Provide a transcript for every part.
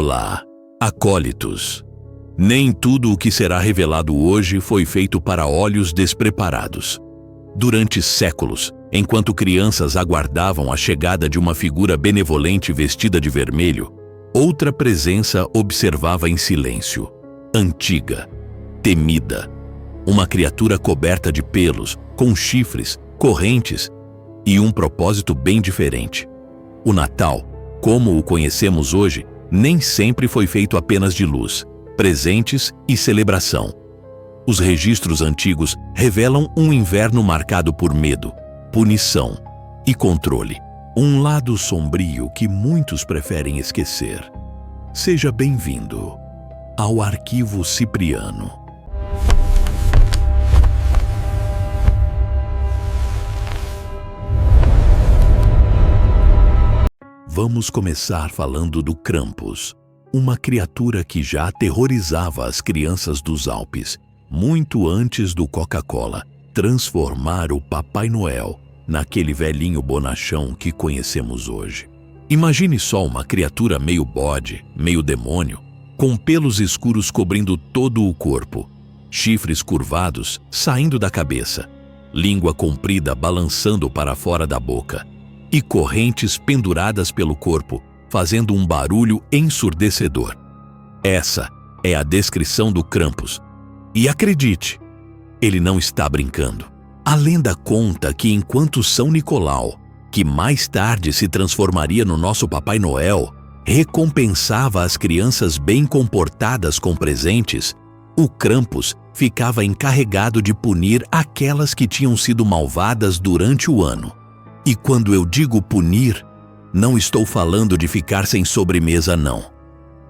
Olá, acólitos. Nem tudo o que será revelado hoje foi feito para olhos despreparados. Durante séculos, enquanto crianças aguardavam a chegada de uma figura benevolente vestida de vermelho, outra presença observava em silêncio, antiga, temida. Uma criatura coberta de pelos, com chifres, correntes e um propósito bem diferente. O Natal, como o conhecemos hoje, nem sempre foi feito apenas de luz, presentes e celebração. Os registros antigos revelam um inverno marcado por medo, punição e controle. Um lado sombrio que muitos preferem esquecer. Seja bem-vindo ao Arquivo Cipriano. Vamos começar falando do Krampus, uma criatura que já aterrorizava as crianças dos Alpes, muito antes do Coca-Cola transformar o Papai Noel naquele velhinho bonachão que conhecemos hoje. Imagine só uma criatura meio bode, meio demônio, com pelos escuros cobrindo todo o corpo, chifres curvados saindo da cabeça, língua comprida balançando para fora da boca e correntes penduradas pelo corpo, fazendo um barulho ensurdecedor. Essa é a descrição do Krampus. E acredite, ele não está brincando. A lenda conta que enquanto São Nicolau, que mais tarde se transformaria no nosso Papai Noel, recompensava as crianças bem comportadas com presentes, o Krampus ficava encarregado de punir aquelas que tinham sido malvadas durante o ano. E quando eu digo punir, não estou falando de ficar sem sobremesa, não.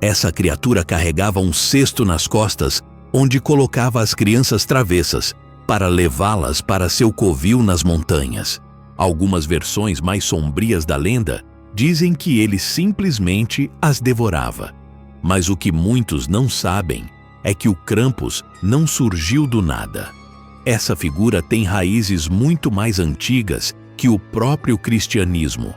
Essa criatura carregava um cesto nas costas, onde colocava as crianças travessas, para levá-las para seu covil nas montanhas. Algumas versões mais sombrias da lenda dizem que ele simplesmente as devorava. Mas o que muitos não sabem é que o Krampus não surgiu do nada. Essa figura tem raízes muito mais antigas que o próprio cristianismo.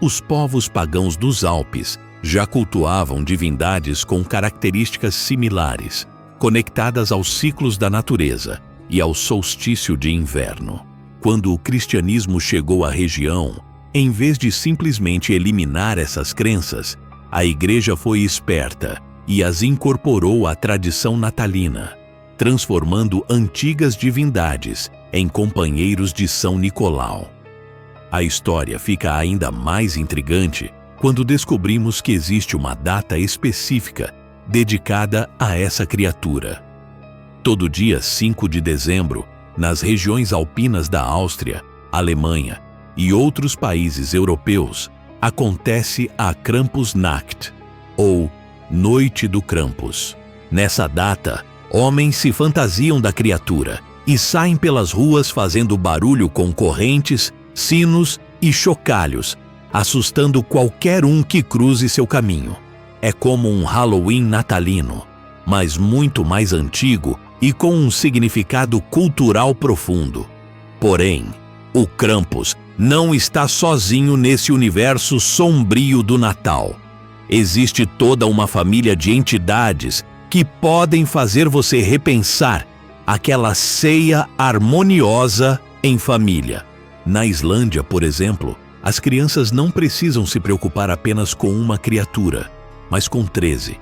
Os povos pagãos dos Alpes já cultuavam divindades com características similares, conectadas aos ciclos da natureza e ao solstício de inverno. Quando o cristianismo chegou à região, em vez de simplesmente eliminar essas crenças, a Igreja foi esperta e as incorporou à tradição natalina, transformando antigas divindades em companheiros de São Nicolau. A história fica ainda mais intrigante quando descobrimos que existe uma data específica dedicada a essa criatura. Todo dia 5 de dezembro, nas regiões alpinas da Áustria, Alemanha e outros países europeus, acontece a Krampusnacht, ou Noite do Krampus. Nessa data, homens se fantasiam da criatura e saem pelas ruas fazendo barulho com correntes, sinos e chocalhos, assustando qualquer um que cruze seu caminho. É como um Halloween natalino, mas muito mais antigo e com um significado cultural profundo. Porém, o Krampus não está sozinho nesse universo sombrio do Natal. Existe toda uma família de entidades que podem fazer você repensar aquela ceia harmoniosa em família. Na Islândia, por exemplo, as crianças não precisam se preocupar apenas com uma criatura, mas com 13.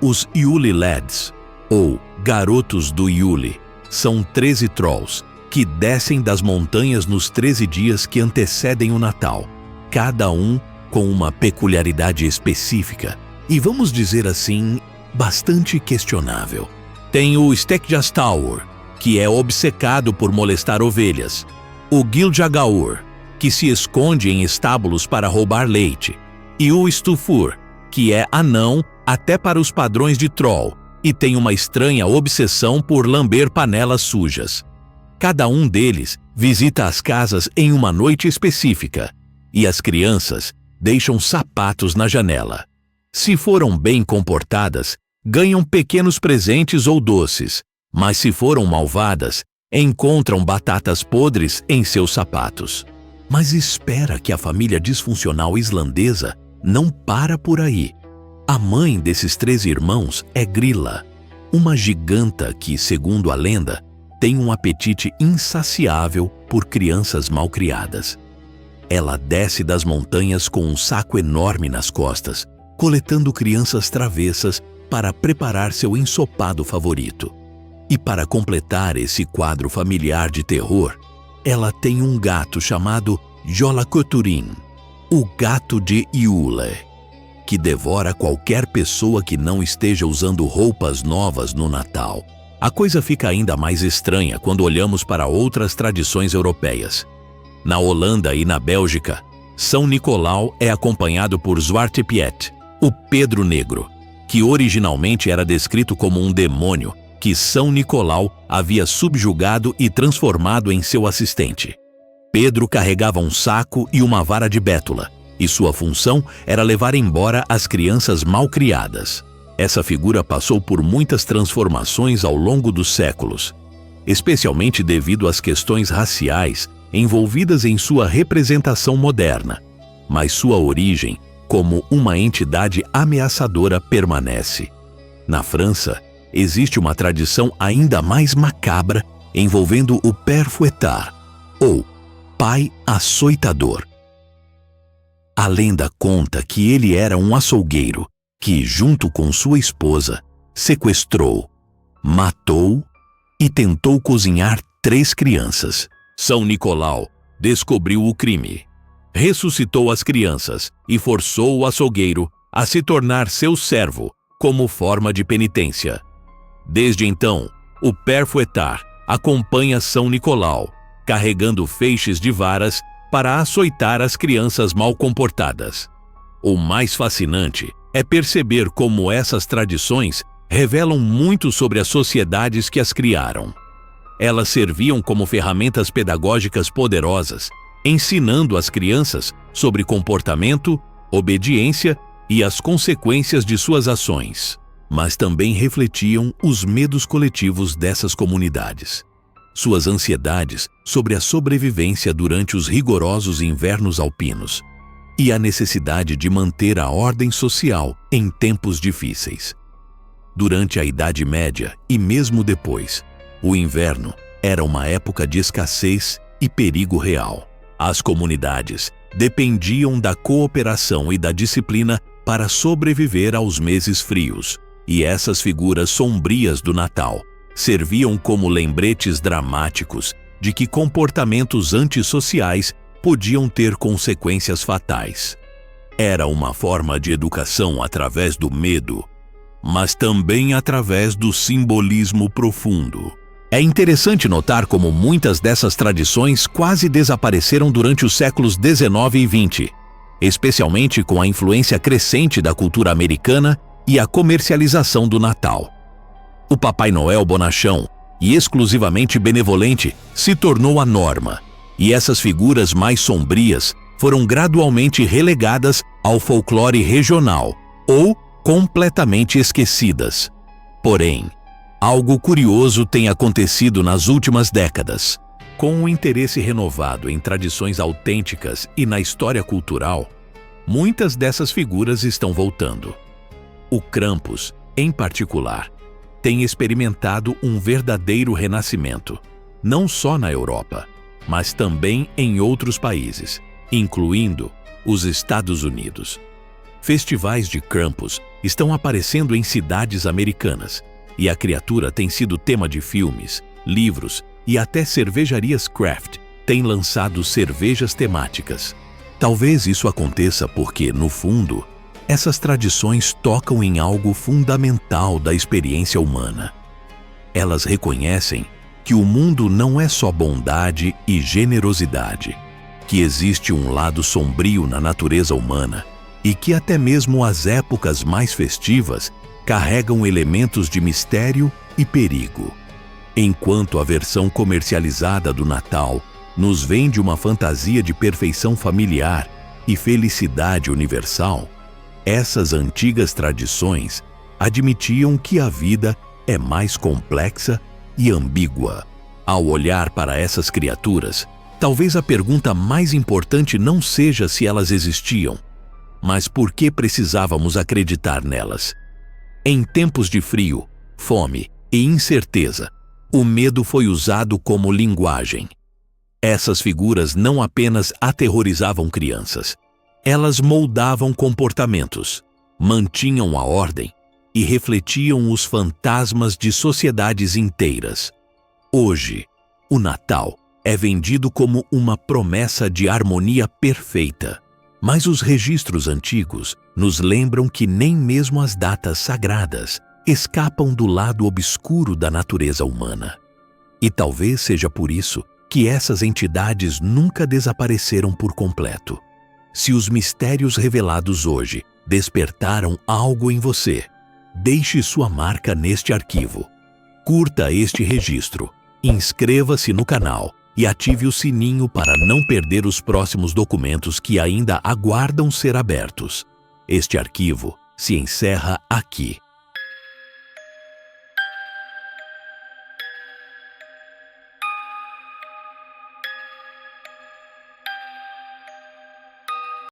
Os Yule Lads, ou Garotos do Yule, são 13 trolls que descem das montanhas nos 13 dias que antecedem o Natal, cada um com uma peculiaridade específica e, vamos dizer assim, bastante questionável. Tem o Stekjastaur, que é obcecado por molestar ovelhas, o Giljagaur, que se esconde em estábulos para roubar leite, e o Stufur, que é anão até para os padrões de troll e tem uma estranha obsessão por lamber panelas sujas. Cada um deles visita as casas em uma noite específica e as crianças deixam sapatos na janela. Se foram bem comportadas, ganham pequenos presentes ou doces, mas se foram malvadas, encontram batatas podres em seus sapatos. Mas espera que a família disfuncional islandesa não para por aí. A mãe desses 3 irmãos é Grilla, uma giganta que, segundo a lenda, tem um apetite insaciável por crianças malcriadas. Ela desce das montanhas com um saco enorme nas costas, coletando crianças travessas para preparar seu ensopado favorito. E para completar esse quadro familiar de terror, ela tem um gato chamado Jolacoturin, o gato de Iule, que devora qualquer pessoa que não esteja usando roupas novas no Natal. A coisa fica ainda mais estranha quando olhamos para outras tradições europeias. Na Holanda e na Bélgica, São Nicolau é acompanhado por Zwarte Piet, o Pedro Negro, que originalmente era descrito como um demônio que São Nicolau havia subjugado e transformado em seu assistente. Pedro carregava um saco e uma vara de bétula, e sua função era levar embora as crianças malcriadas. Essa figura passou por muitas transformações ao longo dos séculos, especialmente devido às questões raciais envolvidas em sua representação moderna, mas sua origem como uma entidade ameaçadora permanece. Na França, existe uma tradição ainda mais macabra envolvendo o Père Fouettard, ou pai açoitador. A lenda conta que ele era um açougueiro que, junto com sua esposa, sequestrou, matou e tentou cozinhar 3 crianças. São Nicolau descobriu o crime, ressuscitou as crianças e forçou o açougueiro a se tornar seu servo como forma de penitência. Desde então, o Père Fouettard acompanha São Nicolau, carregando feixes de varas para açoitar as crianças mal comportadas. O mais fascinante é perceber como essas tradições revelam muito sobre as sociedades que as criaram. Elas serviam como ferramentas pedagógicas poderosas, ensinando as crianças sobre comportamento, obediência e as consequências de suas ações, mas também refletiam os medos coletivos dessas comunidades, suas ansiedades sobre a sobrevivência durante os rigorosos invernos alpinos e a necessidade de manter a ordem social em tempos difíceis. Durante a Idade Média e mesmo depois, o inverno era uma época de escassez e perigo real. As comunidades dependiam da cooperação e da disciplina para sobreviver aos meses frios, e essas figuras sombrias do Natal serviam como lembretes dramáticos de que comportamentos antissociais podiam ter consequências fatais. Era uma forma de educação através do medo, mas também através do simbolismo profundo. É interessante notar como muitas dessas tradições quase desapareceram durante os séculos XIX e XX, especialmente com a influência crescente da cultura americana e a comercialização do Natal. O Papai Noel bonachão e exclusivamente benevolente se tornou a norma, e essas figuras mais sombrias foram gradualmente relegadas ao folclore regional ou completamente esquecidas. Porém, algo curioso tem acontecido nas últimas décadas. Com o interesse renovado em tradições autênticas e na história cultural, muitas dessas figuras estão voltando. O Krampus, em particular, tem experimentado um verdadeiro renascimento, não só na Europa, mas também em outros países, incluindo os Estados Unidos. Festivais de Krampus estão aparecendo em cidades americanas, e a criatura tem sido tema de filmes, livros e até cervejarias craft têm lançado cervejas temáticas. Talvez isso aconteça porque, no fundo, essas tradições tocam em algo fundamental da experiência humana. Elas reconhecem que o mundo não é só bondade e generosidade, que existe um lado sombrio na natureza humana e que até mesmo as épocas mais festivas carregam elementos de mistério e perigo. Enquanto a versão comercializada do Natal nos vende uma fantasia de perfeição familiar e felicidade universal, essas antigas tradições admitiam que a vida é mais complexa e ambígua. Ao olhar para essas criaturas, talvez a pergunta mais importante não seja se elas existiam, Mas por que precisávamos acreditar nelas? Em tempos de frio, fome e incerteza, o medo foi usado como linguagem. Essas figuras não apenas aterrorizavam crianças, elas moldavam comportamentos, mantinham a ordem e refletiam os fantasmas de sociedades inteiras. Hoje, o Natal é vendido como uma promessa de harmonia perfeita, mas os registros antigos nos lembram que nem mesmo as datas sagradas escapam do lado obscuro da natureza humana. E talvez seja por isso que essas entidades nunca desapareceram por completo. Se os mistérios revelados hoje despertaram algo em você, deixe sua marca neste arquivo. Curta este registro, inscreva-se no canal e ative o sininho para não perder os próximos documentos que ainda aguardam ser abertos. Este arquivo se encerra aqui.